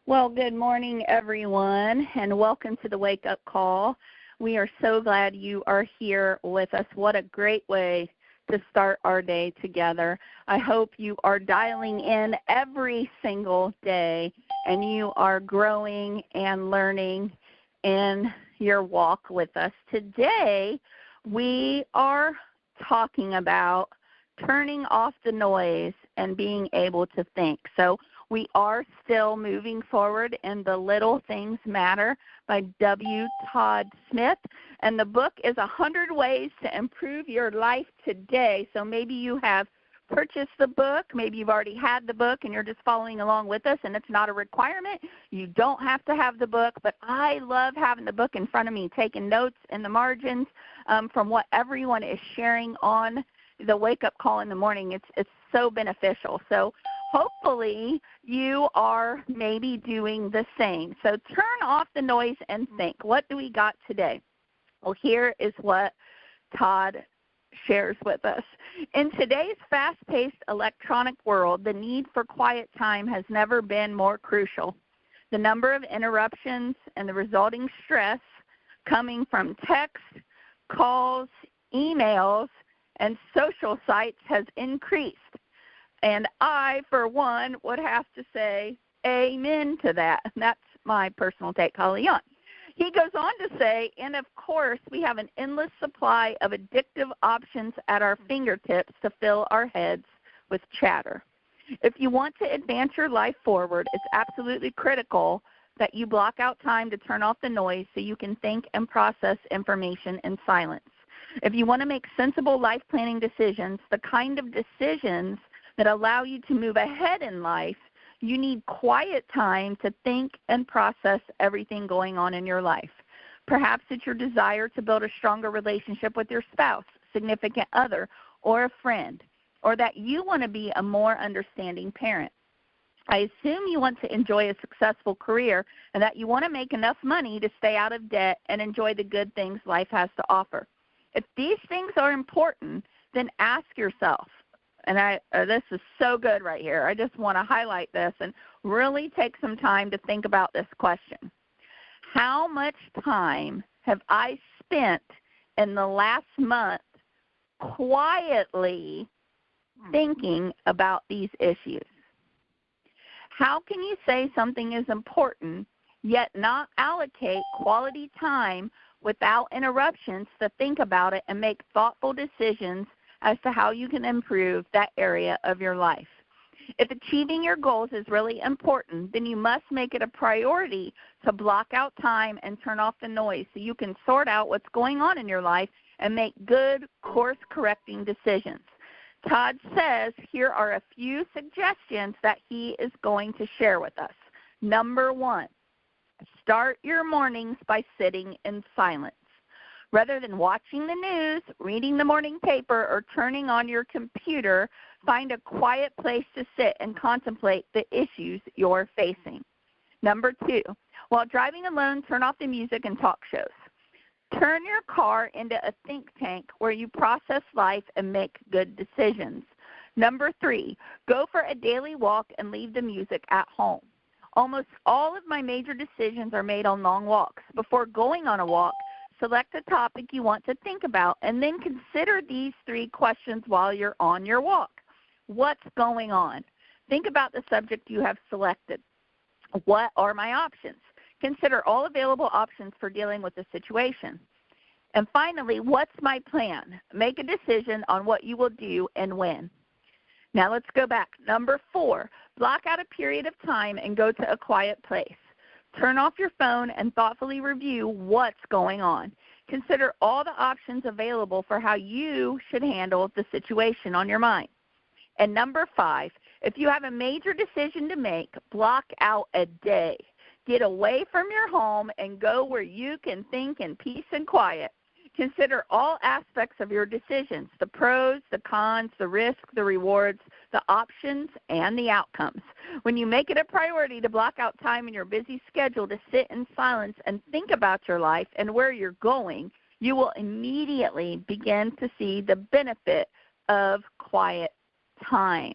Well, good morning, everyone, and welcome to the Wake Up Call. We are so glad you are here with us. What a great way to start our day together. I hope you are dialing in every single day and you are growing and learning in your walk with us. Today, we are talking about turning off the noise and being able to think. So we are still moving forward in The Little Things Matter by Todd Smith. And the book is 100 Ways to Improve Your Life Today. So maybe you have purchased the book. Maybe you've already had the book and you're just following along with us, and it's not a requirement. You don't have to have the book, but I love having the book in front of me, taking notes in the margins from what everyone is sharing on the wake-up call in the morning. It's so beneficial. So hopefully you are maybe doing the same. So turn off the noise and think. What do we got today? Well, here is what Todd shares with us. In today's fast-paced electronic world, the need for quiet time has never been more crucial. The number of interruptions and the resulting stress coming from text, calls, emails, and social sites has increased. And I, for one, would have to say amen to that. And that's my personal take, Holli, Yount. He goes on to say, and of course, we have an endless supply of addictive options at our fingertips to fill our heads with chatter. If you want to advance your life forward, it's absolutely critical that you block out time to turn off the noise so you can think and process information in silence. If you want to make sensible life planning decisions, the kind of decisions that allow you to move ahead in life, you need quiet time to think and process everything going on in your life. Perhaps it's your desire to build a stronger relationship with your spouse, significant other, or a friend, or that you want to be a more understanding parent. I assume you want to enjoy a successful career and that you want to make enough money to stay out of debt and enjoy the good things life has to offer. If these things are important, then ask yourself, and this is so good right here. I just want to highlight this and really take some time to think about this question. How much time have I spent in the last month quietly thinking about these issues? How can you say something is important yet not allocate quality time without interruptions to think about it and make thoughtful decisions as to how you can improve that area of your life? If achieving your goals is really important, then you must make it a priority to block out time and turn off the noise so you can sort out what's going on in your life and make good course-correcting decisions. Todd says here are a few suggestions that he is going to share with us. Number one, start your mornings by sitting in silence. Rather than watching the news, reading the morning paper, or turning on your computer, find a quiet place to sit and contemplate the issues you're facing. Number two, while driving alone, turn off the music and talk shows. Turn your car into a think tank where you process life and make good decisions. Number three, go for a daily walk and leave the music at home. Almost all of my major decisions are made on long walks. Before going on a walk, select a topic you want to think about, and then consider these three questions while you're on your walk. What's going on? Think about the subject you have selected. What are my options? Consider all available options for dealing with the situation. And finally, what's my plan? Make a decision on what you will do and when. Now let's go back. Number four, block out a period of time and go to a quiet place. Turn off your phone and thoughtfully review what's going on. Consider all the options available for how you should handle the situation on your mind. And number five, if you have a major decision to make, block out a day. Get away from your home and go where you can think in peace and quiet. Consider all aspects of your decisions, the pros, the cons, the risks, the rewards, the options, and the outcomes. When you make it a priority to block out time in your busy schedule to sit in silence and think about your life and where you're going, you will immediately begin to see the benefit of quiet time.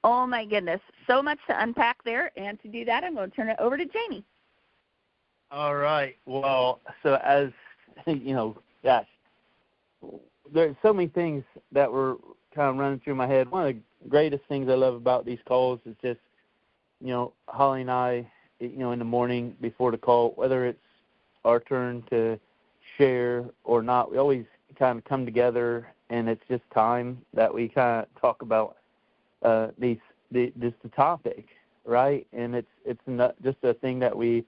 Oh, my goodness. So much to unpack there. And to do that, I'm going to turn it over to Jamie. All right. Well, so as, gosh, there's so many things that were kind of running through my head. One of the greatest things I love about these calls is just, Holli and I, in the morning before the call, whether it's our turn to share or not, we always kind of come together, and it's just time that we kind of talk about the topic, right? And it's not just a thing that we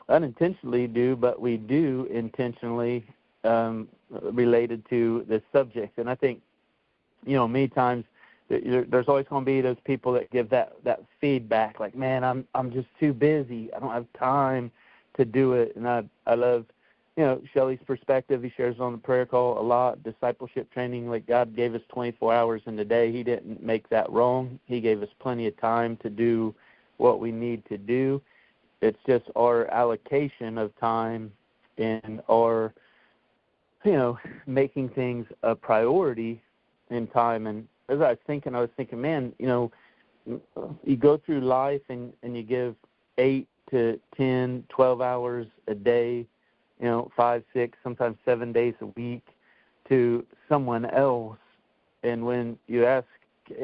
unintentionally do, but we do intentionally related to this subject. And I think, many times there's always going to be those people that give that feedback, like, man, I'm just too busy. I don't have time to do it. And I love, Shelley's perspective. He shares on the prayer call a lot, discipleship training. Like, God gave us 24 hours in the day. He didn't make that wrong. He gave us plenty of time to do what we need to do. It's just our allocation of time and our, making things a priority in time. And as I was thinking, man, you go through life and you give 8 to 10, 12 hours a day, 5, 6, sometimes 7 days a week to someone else. And when you ask,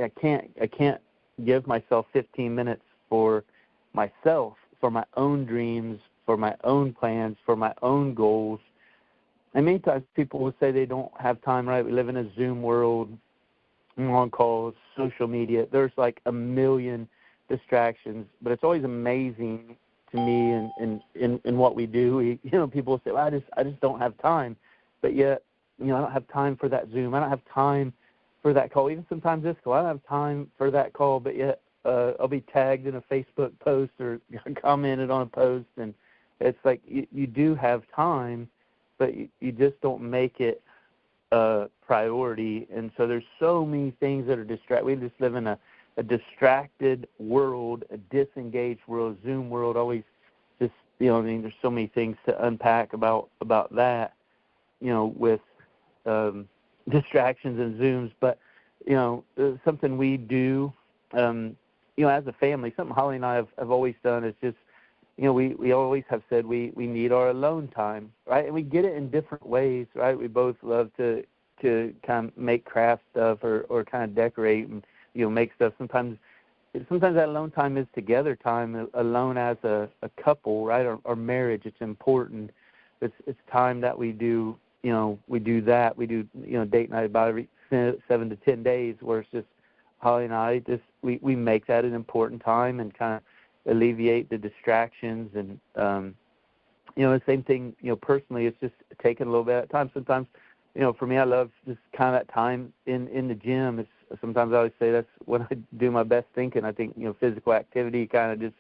I can't give myself 15 minutes for myself, for my own dreams, for my own plans, for my own goals. And many times people will say they don't have time, right? We live in a Zoom world, on calls, social media. There's like a million distractions, but it's always amazing to me in what we do. People will say, well, I just don't have time. But yet, I don't have time for that Zoom. I don't have time for that call. Even sometimes this call, I don't have time for that call, but yet I'll be tagged in a Facebook post or commented on a post, and it's like you do have time, but you just don't make it a priority. And so there's so many things that are we just live in a distracted world, a disengaged world, Zoom world, always just, there's so many things to unpack about that, with distractions and Zooms. But, something we do, as a family, something Holli and I have always done is just, we always have said we need our alone time, right? And we get it in different ways, right? We both love to kind of make craft stuff or kind of decorate and, make stuff. Sometimes that alone time is together time, alone as a couple, right? Or marriage, it's important. It's time that we do, we do that. We do, date night about every 7 to 10 days where it's just Holli and I we make that an important time and kind of alleviate the distractions. And, the same thing, personally, it's just taking a little bit of time. Sometimes, for me, I love just kind of that time in the gym. Sometimes I always say that's when I do my best thinking. I think, physical activity kind of just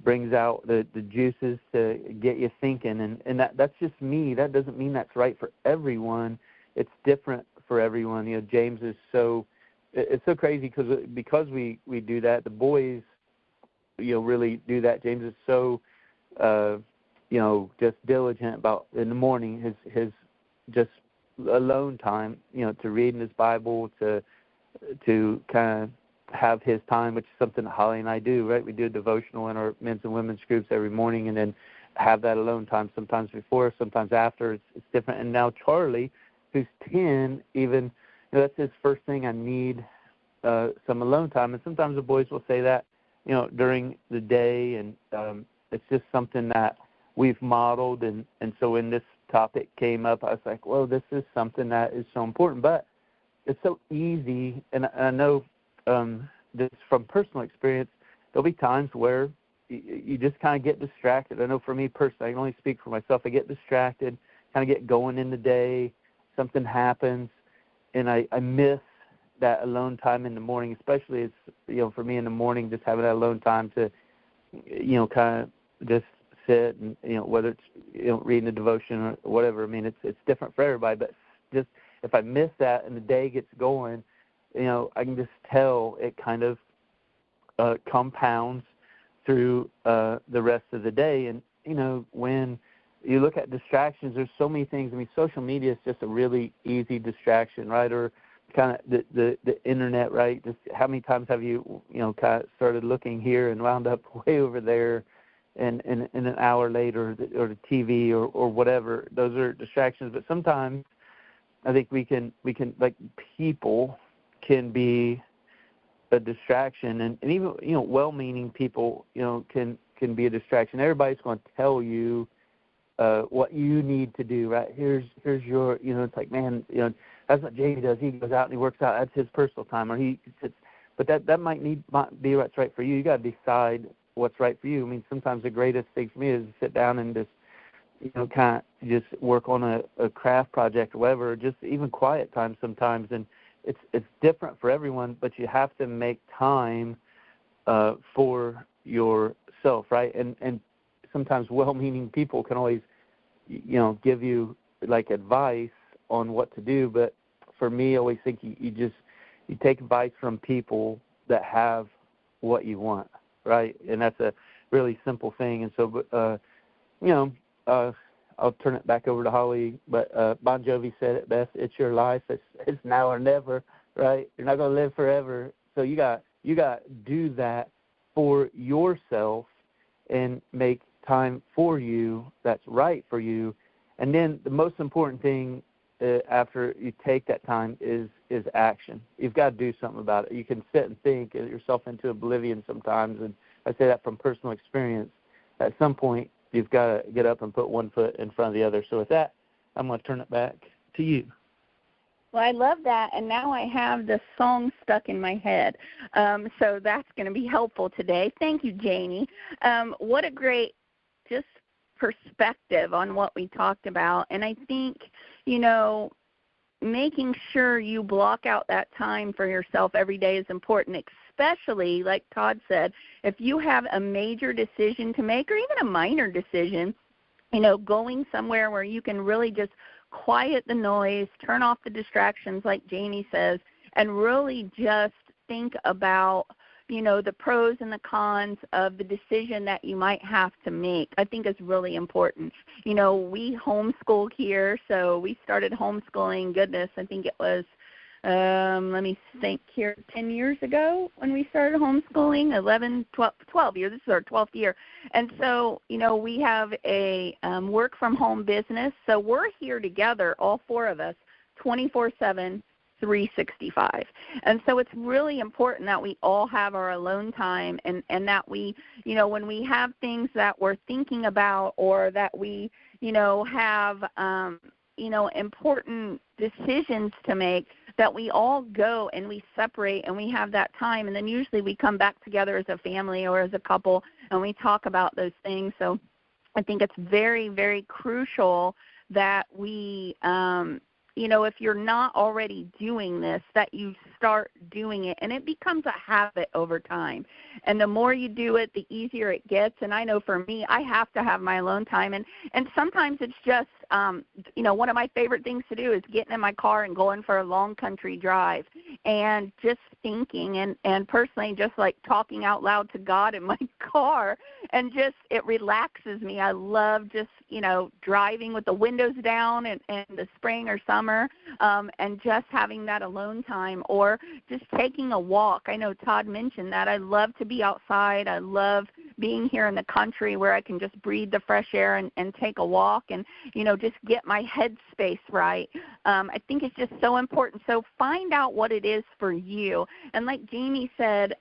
brings out the juices to get you thinking. And that's just me. That doesn't mean that's right for everyone. It's different for everyone. James is it's so crazy because we do that. The boys, really do that. James is so, just diligent about in the morning, his just alone time, to read in his Bible, to kind of have his time, which is something that Holli and I do, right? We do a devotional in our men's and women's groups every morning, and then have that alone time, sometimes before, sometimes after. It's different. And now Charlie, who's 10, even, that's his first thing. I need some alone time. And sometimes the boys will say that, during the day, and it's just something that we've modeled. And so when this topic came up, I was like, well, this is something that is so important. But it's so easy, and I know this from personal experience, there'll be times where you just kind of get distracted. I know for me personally, I can only speak for myself. I get distracted, kind of get going in the day, something happens, and I miss that alone time in the morning, especially it's, for me in the morning, just having that alone time to, kind of just sit and, whether it's, reading a devotion or whatever. I mean, it's different for everybody, but just if I miss that and the day gets going, I can just tell it kind of compounds through the rest of the day. And, when you look at distractions, there's so many things. I mean, social media is just a really easy distraction, right? Or kind of the internet, right? Just how many times have you kind of started looking here and wound up way over there, and an hour later, or the TV or whatever. Those are distractions. But sometimes I think we can like, people can be a distraction, and even well-meaning people can be a distraction. Everybody's going to tell you what you need to do, right? Here's your, it's like, man, that's what Jamie does. He goes out and he works out. That's his personal time, or he sits. But that might be what's right for you. You got to decide what's right for you. I mean, sometimes the greatest thing for me is to sit down and just, kind of just work on a craft project or whatever, or just even quiet time sometimes. And it's different for everyone, but you have to make time for yourself, right? And sometimes well-meaning people can always, give you like advice on what to do. But for me, I always think you take advice from people that have what you want, right? And that's a really simple thing. And so, I'll turn it back over to Holly. But Bon Jovi said it best: "It's your life. It's now or never." Right? You're not going to live forever, so you got to do that for yourself and make time for you that's right for you. And then the most important thing after you take that time is action. You've got to do something about it. You can sit and think yourself into oblivion sometimes, and I say that from personal experience. At some point, you've got to get up and put one foot in front of the other. So with that, I'm going to turn it back to you. Well, I love that, and now I have the song stuck in my head, so that's going to be helpful today. Thank you, Janie. What a great just perspective on what we talked about, and I think, making sure you block out that time for yourself every day is important, especially, like Todd said, if you have a major decision to make or even a minor decision, going somewhere where you can really just quiet the noise, turn off the distractions like Jamie says, and really just think about, the pros and the cons of the decision that you might have to make, I think is really important. We homeschool here, so we started homeschooling, goodness, I think it was, let me think here, 10 years ago when we started homeschooling, 12 years. This is our 12th year. And so, we have a work-from-home business, so we're here together, all four of us, 24/7, 365. And so it's really important that we all have our alone time, and that we, when we have things that we're thinking about, or that we, have, important decisions to make, that we all go and we separate and we have that time, and then usually we come back together as a family or as a couple and we talk about those things. So I think it's very, very crucial that we, if you're not already doing this, that you start doing it, and it becomes a habit over time. And the more you do it, the easier it gets. And I know for me, I have to have my alone time. And sometimes it's just, one of my favorite things to do is getting in my car and going for a long country drive and just thinking, and personally just like talking out loud to God in my car, and just it relaxes me. I love just, driving with the windows down in the spring or summer, and just having that alone time, or just taking a walk. I know Todd mentioned that. I love to be outside. I love being here in the country where I can just breathe the fresh air and take a walk and, just get my head space right. I think it's just so important. So find out what it is for you. And like Jamie said,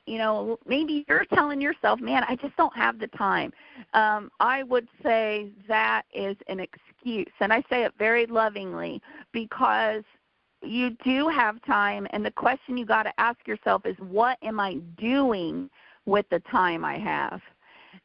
maybe you're telling yourself, man, I just don't have the time. I would say that is an excuse. And I say it very lovingly, because you do have time, and the question you got to ask yourself is, what am I doing with the time I have?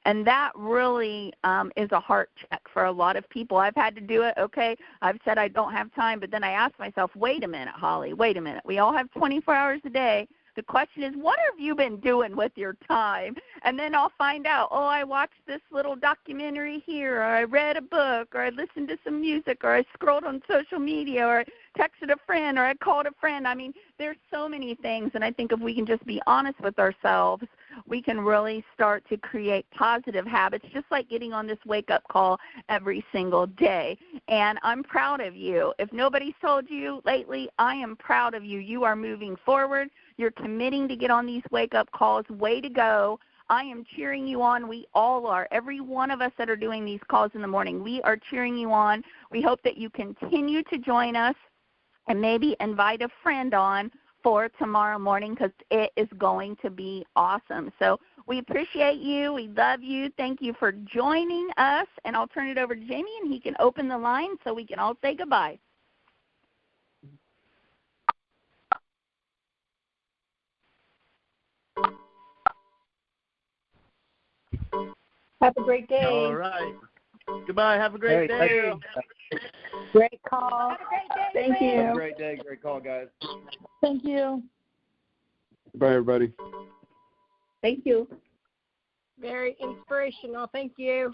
And that really is a heart check for a lot of people. I've had to do it. Okay, I've said I don't have time, but then I ask myself, wait a minute, Holly, wait a minute. We all have 24 hours a day. The question is, what have you been doing with your time? And then I'll find out, I watched this little documentary here, or I read a book, or I listened to some music, or I scrolled on social media, or I texted a friend, or I called a friend. I mean, there's so many things, and I think if we can just be honest with ourselves, we can really start to create positive habits, just like getting on this wake-up call every single day. And I'm proud of you. If nobody's told you lately, I am proud of you. You are moving forward. You're committing to get on these wake-up calls. Way to go. I am cheering you on. We all are. Every one of us that are doing these calls in the morning, we are cheering you on. We hope that you continue to join us and maybe invite a friend on for tomorrow morning, because it is going to be awesome. So we appreciate you. We love you. Thank you for joining us. And I'll turn it over to Jamie, and he can open the line so we can all say goodbye. Have a great day. All right. Goodbye. Have a great day. Great call. Have a great day. Thank you. Have a great day. Great call, guys. Thank you. Bye, everybody. Thank you. Very inspirational. Thank you.